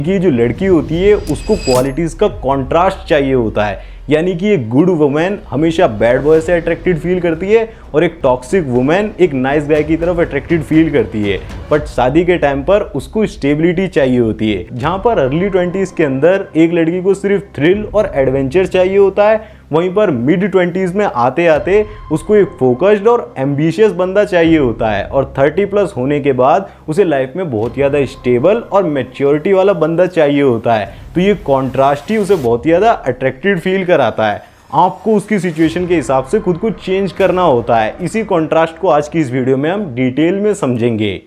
कि जो लड़की होती है उसको क्वालिटीज़ का कॉन्ट्रास्ट चाहिए होता है, यानी कि एक गुड वुमेन हमेशा बैड बॉय से अट्रैक्टेड फील करती है और एक टॉक्सिक वुमेन एक नाइस गाय की तरफ अट्रैक्टेड फील करती है। बट शादी के टाइम पर उसको स्टेबिलिटी चाहिए होती है। जहाँ पर अर्ली 20s के अंदर एक लड़की को सिर्फ थ्रिल और एडवेंचर चाहिए होता है, वहीं पर मिड 20s में आते आते उसको एक फोकस्ड और एम्बिशियस बंदा चाहिए होता है और 30+ होने के बाद उसे लाइफ में बहुत ज़्यादा स्टेबल और मैच्योरिटी वाला बंदा चाहिए होता है। तो ये कॉन्ट्रास्ट ही उसे बहुत ज़्यादा अट्रैक्टेड फील कराता है। आपको उसकी सिचुएशन के हिसाब से खुद को चेंज करना होता है। इसी कॉन्ट्रास्ट को आज की इस वीडियो में हम डिटेल में समझेंगे।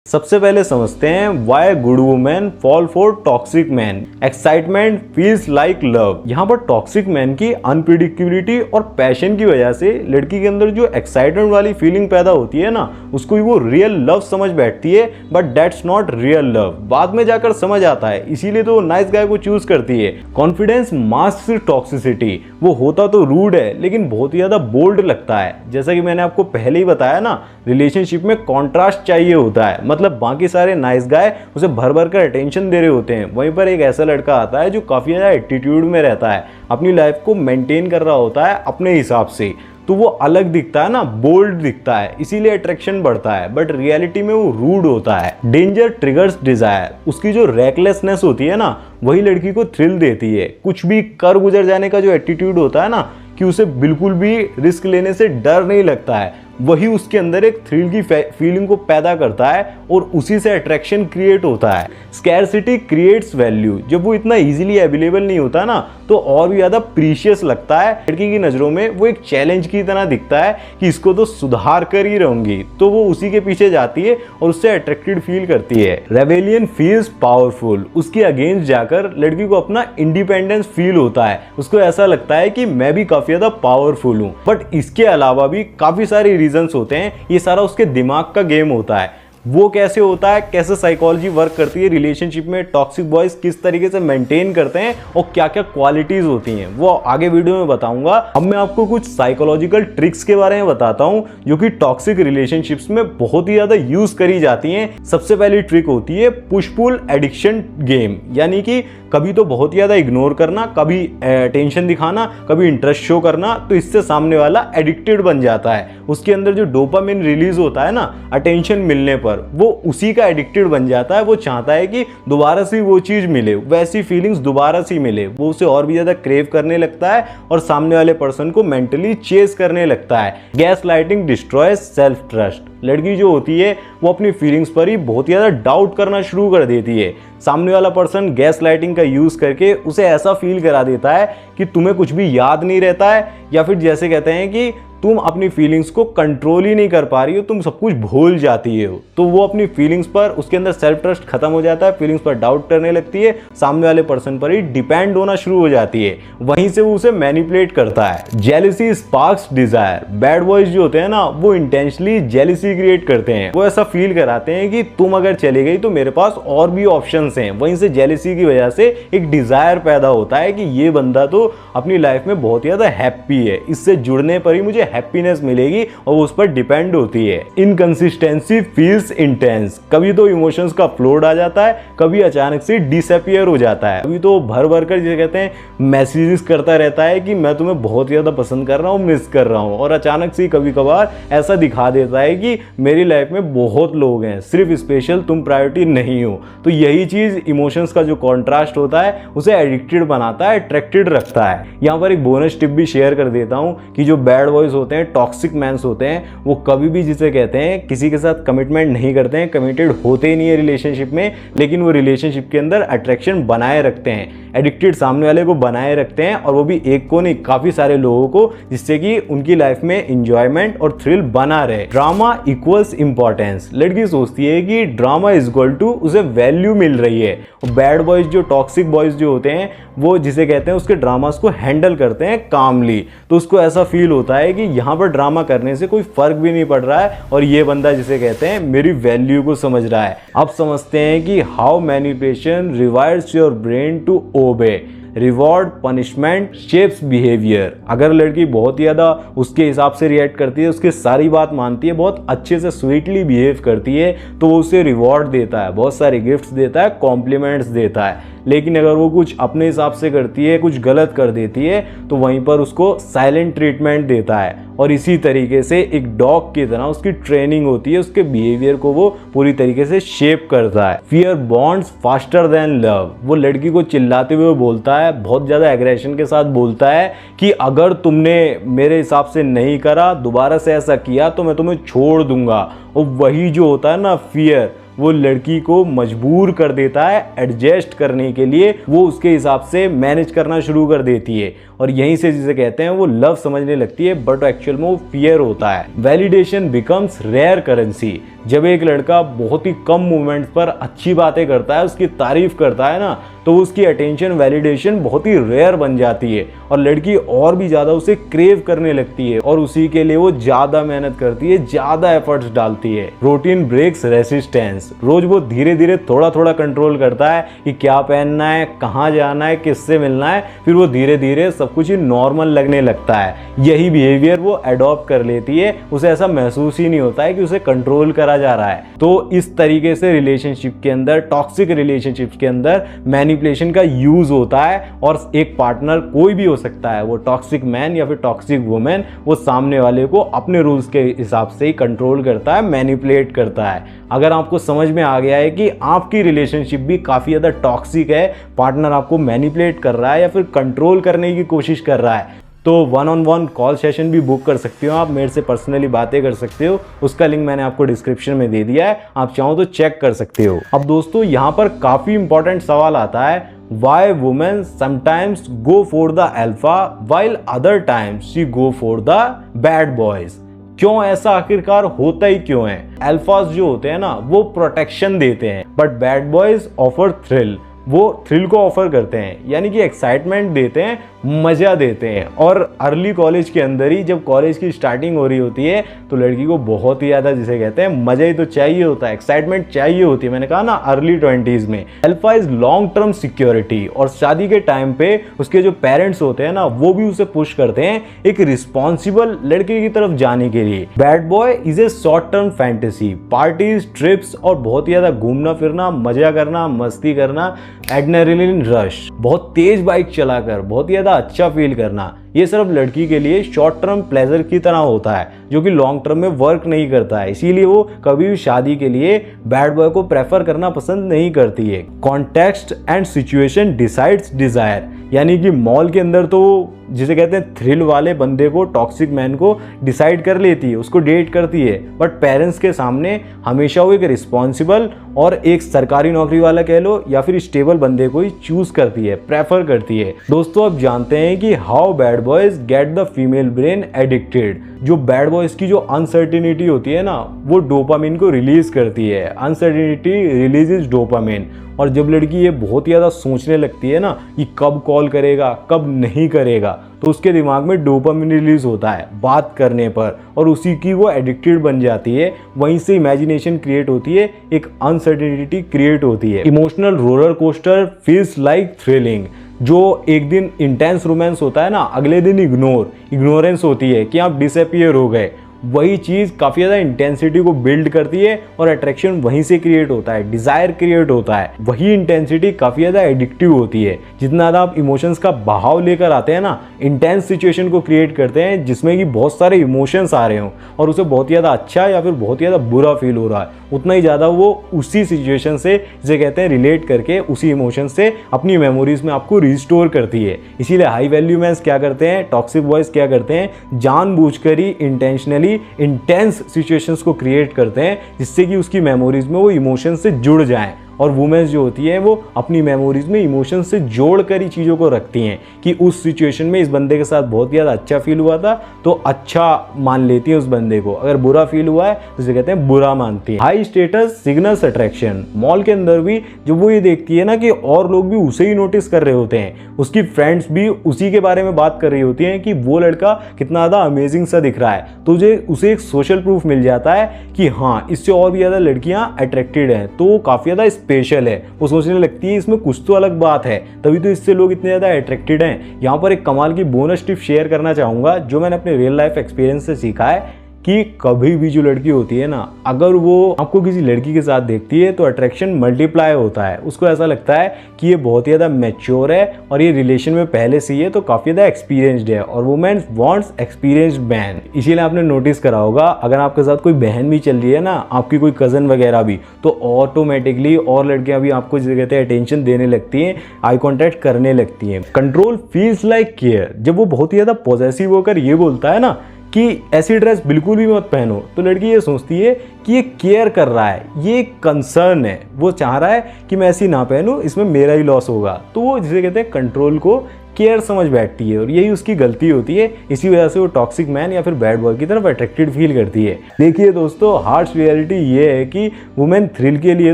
सबसे पहले समझते हैं why good women fall for toxic man. Excitement feels like love. यहाँ पर टॉक्सिक मैन की अनप्रिडिक्टेबिलिटी और पैशन की वजह से लड़की के अंदर जो एक्साइटमेंट वाली फीलिंग पैदा होती है ना, उसको वो रियल लव समझ बैठती है, but that's not real love. बाद में जाकर समझ आता है, इसीलिए तो वो नाइस गाय को चूज करती है। Confidence masks toxicity. वो होता तो रूड है लेकिन बहुत ही ज्यादा बोल्ड लगता है। जैसा कि मैंने आपको पहले ही बताया ना, रिलेशनशिप में कॉन्ट्रास्ट चाहिए होता है। मतलब बाकी सारे नाइस गाय उसे भर भर कर अटेंशन दे रहे होते हैं, वहीं पर एक ऐसा लड़का आता है जो काफी ज्यादा एटीट्यूड में रहता है, अपनी लाइफ को मेंटेन कर रहा होता है अपने हिसाब से, तो वो अलग दिखता है ना, बोल्ड दिखता है, इसीलिए अट्रैक्शन बढ़ता है। बट रियलिटी में वो रूड होता है। Danger triggers desire. उसकी जो रेकलेसनेस होती है ना, वही लड़की को थ्रिल देती है। कुछ भी कर गुजर जाने का जो एटीट्यूड होता है ना, कि उसे बिल्कुल भी रिस्क लेने से डर नहीं लगता है, वही उसके अंदर एक थ्रिल की फीलिंग को पैदा करता है और उसी से अट्रैक्शन क्रिएट होता है। Scarcity creates value. जब वो इतना इजीली अवेलेबल नहीं होता ना, तो और भी ज़्यादा प्रीशियस लगता है। लड़की की नज़रों में वो एक चैलेंज की तरह दिखता है कि इसको तो सुधार कर ही रहूंगी, तो वो उसी के पीछे जाती है और उससे अट्रैक्टेड फील करती है। Rebellion feels powerful. उसके अगेंस्ट जाकर लड़की को अपना इंडिपेंडेंस फील होता है। उसको ऐसा लगता है कि मैं भी काफ़ी ज़्यादा पावरफुल हूँ। बट इसके अलावा भी काफ़ी सारे रीजंस होते हैं। ये सारा उसके दिमाग का गेम होता है। वो कैसे होता है, कैसे साइकोलॉजी वर्क करती है रिलेशनशिप में, टॉक्सिक बॉयज किस तरीके से मेंटेन करते हैं और क्या क्या क्वालिटीज होती हैं, वो आगे वीडियो में बताऊंगा। अब मैं आपको कुछ साइकोलॉजिकल ट्रिक्स के बारे में बताता हूं जो कि टॉक्सिक रिलेशनशिप्स में बहुत ही ज्यादा यूज करी जाती हैं। सबसे पहली ट्रिक होती है पुश पुल एडिक्शन गेम, यानी कि कभी तो बहुत ज्यादा इग्नोर करना, कभी टेंशन दिखाना, कभी इंटरेस्ट शो करना, तो इससे सामने वाला एडिक्टेड बन जाता है। उसके अंदर जो डोपामिन रिलीज होता है ना अटेंशन मिलने पर, वो उसी का एडिक्टेड बन जाता है। वो चाहता है कि दोबारा से वो चीज मिले, वैसी फीलिंग्स दोबारा से मिले। वो उसे और भी ज्यादा क्रेव करने लगता है और सामने वाले पर्सन को मेंटली चेस करने लगता है। Gas lighting destroys self trust. लड़की जो होती है वो अपनी फीलिंग्स पर ही बहुत ज्यादा डाउट करना शुरू कर देती है। सामने वाला पर्सन गैस लाइटिंग का यूज करके उसे ऐसा फील करा देता है कि तुम्हें कुछ भी याद नहीं रहता है, या फिर जैसे कहते हैं कि तुम अपनी फीलिंग्स को कंट्रोल ही नहीं कर पा रही हो, तुम सब कुछ भूल जाती हो। तो वो अपनी फीलिंग्स पर, उसके अंदर सेल्फ ट्रस्ट खत्म हो जाता है, फीलिंग्स पर डाउट करने लगती है, सामने वाले पर्सन पर ही डिपेंड होना शुरू हो जाती है। वहीं से वो उसे मैनिपुलेट करता है। Jealousy sparks desire. Bad boys जो होते हैं ना, वो इंटेंशनली जेलिसी क्रिएट करते हैं। वो ऐसा फील कराते हैं कि तुम अगर चली गई तो मेरे पास और भी ऑप्शंस हैं। वहीं से जेलिसी की वजह से एक डिजायर पैदा होता है कि ये बंदा तो अपनी लाइफ में बहुत ज्यादा हैप्पी है, इससे जुड़ने पर ही मुझे हैप्पीनेस मिलेगी, और वो उस पर डिपेंड होती है। Inconsistency feels intense. कभी तो इमोशंस का फ्लोड आ जाता है, कभी अचानक से डिसअपियर हो जाता है। कभी तो भर भर कर जैसे कहते हैं मैसेजेस करता रहता है कि मैं तुम्हें बहुत ज्यादा पसंद कर रहा हूँ, मिस कर रहा हूँ, और अचानक से कभी कभार ऐसा दिखा देता है कि मेरी लाइफ में बहुत लोग हैं, सिर्फ स्पेशल तुम प्रायोरिटी नहीं हो। तो यही चीज इमोशंस का जो कॉन्ट्रास्ट होता है उसे एडिक्टेड बनाता है, अट्रैक्टेड रखता है। यहाँ पर एक बोनस टिप भी शेयर कर देता हूँ कि जो बैड बॉयज होते हैं, टॉक्सिक मैन्स होते हैं, वो कभी भी जिसे कहते हैं किसी के साथ कमिटमेंट नहीं करते हैं, कमिटेड होते ही नहीं है रिलेशनशिप में, लेकिन वो रिलेशनशिप के अंदर अट्रैक्शन बनाए रखते हैं, एडिक्टेड सामने वाले को बनाए रखते हैं, और वो भी एक को नहीं, काफी सारे लोगों को, जिससे कि उनकी लाइफ में इंजॉयमेंट और थ्रिल बना रहे। Drama equals importance. लड़की सोचती है कि ड्रामा इज इक्वल टू उसे वैल्यू मिल रही है। बैड बॉयज जो टॉक्सिक बॉयज जो होते हैं, वो जिसे कहते हैं उसके ड्रामास को हैंडल करते हैं कामली, तो उसको ऐसा फील होता है कि यहाँ पर ड्रामा करने से कोई फर्क भी नहीं पड़ रहा है और ये बंदा जिसे कहते हैं मेरी वैल्यू को समझ रहा है। अब समझते हैं कि how manipulation rewires your brain to obey. Reward punishment shapes behaviour. अगर लड़की बहुत ही ज़्यादा उसके हिसाब से रिएक्ट करती है, उसकी सारी बात मानती है, बहुत अच्छे से स्वीटली बिहेव करती है, तो वो उसे रिवॉर्ड देता है, बहुत सारे गिफ्ट्स देता है, कॉम्प्लीमेंट्स देता है। लेकिन अगर वो कुछ अपने हिसाब से करती है, कुछ गलत कर देती है, तो वहीं पर उसको साइलेंट ट्रीटमेंट देता है। और इसी तरीके से एक डॉग की तरह उसकी ट्रेनिंग होती है, उसके बिहेवियर को वो पूरी तरीके से शेप करता है। Fear bonds faster than love. वो लड़की को चिल्लाते हुए बोलता है, बहुत ज़्यादा एग्रेशन के साथ बोलता है कि अगर तुमने मेरे हिसाब से नहीं करा, दोबारा से ऐसा किया तो मैं तुम्हें छोड़ दूंगा। और वही जो होता है ना फियर, वो लड़की को मजबूर कर देता है एडजस्ट करने के लिए, वो उसके हिसाब से मैनेज करना शुरू कर देती है। और यहीं से जिसे कहते हैं वो लव समझने लगती है, बट एक्चुअल में वो फियर होता है। Validation becomes rare currency. जब एक लड़का बहुत ही कम मोमेंट्स पर अच्छी बातें करता है, उसकी तारीफ करता है ना, तो उसकी अटेंशन वैलिडेशन बहुत ही रेयर बन जाती है और लड़की और भी ज़्यादा उसे क्रेव करने लगती है और उसी के लिए वो ज़्यादा मेहनत करती है, ज़्यादा एफर्ट्स डालती है। Routine breaks resistance. रोज वो धीरे धीरे थोड़ा थोड़ा कंट्रोल करता है कि क्या पहनना है, कहाँ जाना है, किससे मिलना है, फिर वो धीरे धीरे सब कुछ ही नॉर्मल लगने लगता है। यही बिहेवियर वो अडॉप्ट कर लेती है, उसे ऐसा महसूस ही नहीं होता है कि उसे कंट्रोल करा जा रहा है। तो इस तरीके से रिलेशनशिप के अंदर, टॉक्सिक रिलेशनशिप के अंदर मैनिपुलेशन का यूज होता है। और एक पार्टनर कोई भी हो सकता है, वो टॉक्सिक मैन या फिर टॉक्सिक वुमेन, वो सामने वाले को अपने रूल्स के हिसाब से ही कंट्रोल करता है, मैनिपुलेट करता है। अगर आपको समझ में आ गया है कि आपकी रिलेशनशिप भी काफ़ी ज़्यादा टॉक्सिक है, पार्टनर आपको मैनिपुलेट कर रहा है या फिर कंट्रोल करने की कोशिश कर रहा है, तो 1-on-1 कॉल सेशन भी बुक कर सकते हो आप, मेरे से पर्सनली बातें कर सकते हो। उसका लिंक मैंने आपको डिस्क्रिप्शन में दे दिया है, आप चाहो तो चेक कर सकते हो। अब दोस्तों यहाँ पर काफ़ी इंपॉर्टेंट सवाल आता है, Y women sometimes go for the alpha while other times she go for the bad boys. क्यों ऐसा आखिरकार होता ही क्यों है? अल्फाज जो होते हैं ना, वो प्रोटेक्शन देते हैं, but bad boys offer thrill. वो थ्रिल को ऑफर करते हैं, यानी कि एक्साइटमेंट देते हैं, मज़ा देते हैं। और अर्ली कॉलेज के अंदर ही, जब कॉलेज की स्टार्टिंग हो रही होती है, तो लड़की को बहुत ही ज़्यादा, जिसे कहते हैं, मज़ा ही तो चाहिए होता है, एक्साइटमेंट चाहिए होती है। मैंने कहा ना, अर्ली 20s में। Alpha is long term security. और शादी के टाइम पे उसके जो पेरेंट्स होते हैं ना, वो भी उसे पुश करते हैं एक रिस्पॉन्सिबल लड़के की तरफ जाने के लिए। Bad boy is a short term fantasy. Parties, trips और बहुत ही ज़्यादा घूमना फिरना, मजा करना, मस्ती करना, एड्रेनलिन रश, बहुत तेज बाइक चलाकर बहुत ही ज़्यादा अच्छा फील करना, ये सिर्फ लड़की के लिए शॉर्ट टर्म प्लेजर की तरह होता है, जो कि लॉन्ग टर्म में वर्क नहीं करता है। इसीलिए वो कभी भी शादी के लिए बैड बॉय को प्रेफर करना पसंद नहीं करती है। Context and situation decides desire. यानी कि मॉल के अंदर तो जिसे कहते हैं थ्रिल वाले बंदे को, टॉक्सिक मैन को डिसाइड कर लेती है, उसको डेट करती है, बट पेरेंट्स के सामने हमेशा वो एक रिस्पॉन्सिबल और एक सरकारी नौकरी वाला कह लो या फिर स्टेबल बंदे को ही चूज करती है, प्रेफर करती है। दोस्तों अब जानते हैं कि how bad boys get the female brain addicted. जो बैड बॉयज की जो अनसर्टिनिटी होती है ना, वो डोपामिन को रिलीज करती है। Uncertainty releases dopamine. और जब लड़की ये बहुत ही ज़्यादा सोचने लगती है ना कि कब कॉल करेगा, कब नहीं करेगा, तो उसके दिमाग में डोपामिन रिलीज होता है बात करने पर, और उसी की वो एडिक्टेड बन जाती है। वहीं से इमेजिनेशन क्रिएट होती है, एक अनसर्टिनिटी क्रिएट होती है। Emotional roller coaster feels like thrilling. जो एक दिन इंटेंस रोमांस होता है ना, अगले दिन इग्नोरेंस होती है कि आप डिसअपियर हो गए। वही चीज़ काफ़ी ज़्यादा इंटेंसिटी को बिल्ड करती है और अट्रैक्शन वहीं से क्रिएट होता है, डिज़ायर क्रिएट होता है। वही इंटेंसिटी काफ़ी ज़्यादा एडिक्टिव होती है। जितना ज़्यादा आप इमोशंस का बहाव लेकर आते हैं ना, इंटेंस सिचुएशन को क्रिएट करते हैं जिसमें कि बहुत सारे इमोशंस आ रहे हों और उसे बहुत ही ज़्यादा अच्छा या फिर बहुत ही ज़्यादा बुरा फील हो रहा है, उतना ही ज़्यादा वो उसी सिचुएशन से, जिसे कहते हैं, रिलेट करके उसी इमोशन से अपनी मेमोरीज में आपको रिस्टोर करती है। इसीलिए हाई वैल्यू मैंस क्या करते हैं, टॉक्सिक बॉयज क्या करते हैं, जानबूझकर ही इंटेंशनली इंटेंस सिचुएशंस को क्रिएट करते हैं जिससे कि उसकी मेमोरीज में वो इमोशन से जुड़ जाएं। और वुमेन्स जो होती है वो अपनी मेमोरीज में इमोशन से जोड़कर ही चीज़ों को रखती हैं कि उस सिचुएशन में इस बंदे के साथ बहुत ज़्यादा अच्छा फील हुआ था तो अच्छा मान लेती हैं उस बंदे को, अगर बुरा फील हुआ है तो उसे कहते हैं बुरा मानती हैं। High status signals attraction. Mall के अंदर भी जब वो ये देखती है ना कि और लोग भी उसे ही नोटिस कर रहे होते हैं, उसकी फ्रेंड्स भी उसी के बारे में बात कर रही होती हैं कि वो लड़का कितना ज़्यादा अमेजिंग सा दिख रहा है, तो उसे एक सोशल प्रूफ मिल जाता है कि हाँ, इससे और भी ज़्यादा लड़कियाँ अट्रैक्टेड हैं, तो वो काफ़ी ज़्यादा स्पेशल है, वो सोचने लगती है इसमें कुछ तो अलग बात है, तभी तो इससे लोग इतने ज़्यादा अट्रैक्टेड हैं। यहाँ पर एक कमाल की बोनस टिप शेयर करना चाहूँगा जो मैंने अपने रियल लाइफ एक्सपीरियंस से सीखा है कि कभी भी जो लड़की होती है ना, अगर वो आपको किसी लड़की के साथ देखती है तो अट्रैक्शन मल्टीप्लाई होता है। उसको ऐसा लगता है कि ये बहुत ही ज़्यादा मैच्योर है और ये रिलेशन में पहले से ही है तो काफ़ी ज़्यादा एक्सपीरियंस्ड है, और वुमेन वांट्स एक्सपीरियंस्ड मैन। इसीलिए आपने नोटिस करा होगा अगर आपके साथ कोई बहन भी चल रही है ना, आपकी कोई कज़न वगैरह भी, तो ऑटोमेटिकली और लड़कियां भी आपको जिसे कहते हैं अटेंशन देने लगती हैं, आई कॉन्टैक्ट करने लगती हैं। Control feels like care. जब वो बहुत ही ज़्यादा पॉजेसिव होकर ये बोलता है ना कि ऐसी ड्रेस बिल्कुल भी मत पहनो, तो लड़की ये सोचती है कि ये केयर कर रहा है, ये कंसर्न है, वो चाह रहा है कि मैं ऐसी ना पहनूं, इसमें मेरा ही लॉस होगा। तो वो जिसे कहते हैं कंट्रोल को केयर समझ बैठती है और यही उसकी गलती होती है। इसी वजह से वो टॉक्सिक मैन या फिर बैड बॉय की तरफ अट्रैक्टेड फील करती है। देखिए दोस्तों, हार्श रियलिटी ये है कि वुमेन थ्रिल के लिए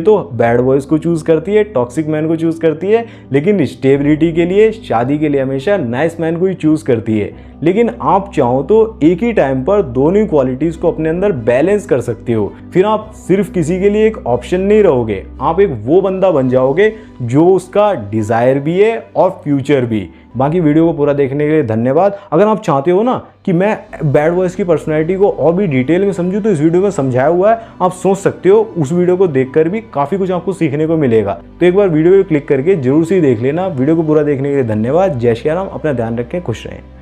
तो बैड बॉयज को चूज करती है, टॉक्सिक मैन को चूज करती है, लेकिन स्टेबिलिटी के लिए, शादी के लिए हमेशा नाइस मैन को ही चूज करती है। लेकिन आप चाहो तो एक ही टाइम पर दोनों क्वालिटीज को अपने अंदर बैलेंस कर सकते हो। फिर आप सिर्फ किसी के लिए एक ऑप्शन नहीं रहोगे, आप एक वो बंदा बन जाओगे जो उसका डिजायर भी है और फ्यूचर भी। बाकी वीडियो को पूरा देखने के लिए धन्यवाद। अगर आप चाहते हो ना कि मैं बैड बॉयज की पर्सनैलिटी को और भी डिटेल में समझूं तो इस वीडियो में समझाया हुआ है, आप सोच सकते हो। उस वीडियो को देखकर भी काफ़ी कुछ आपको सीखने को मिलेगा। तो एक बार वीडियो को क्लिक करके जरूर से देख लेना। वीडियो को पूरा देखने के लिए धन्यवाद। जय श्री राम। अपना ध्यान रखें, खुश रहें।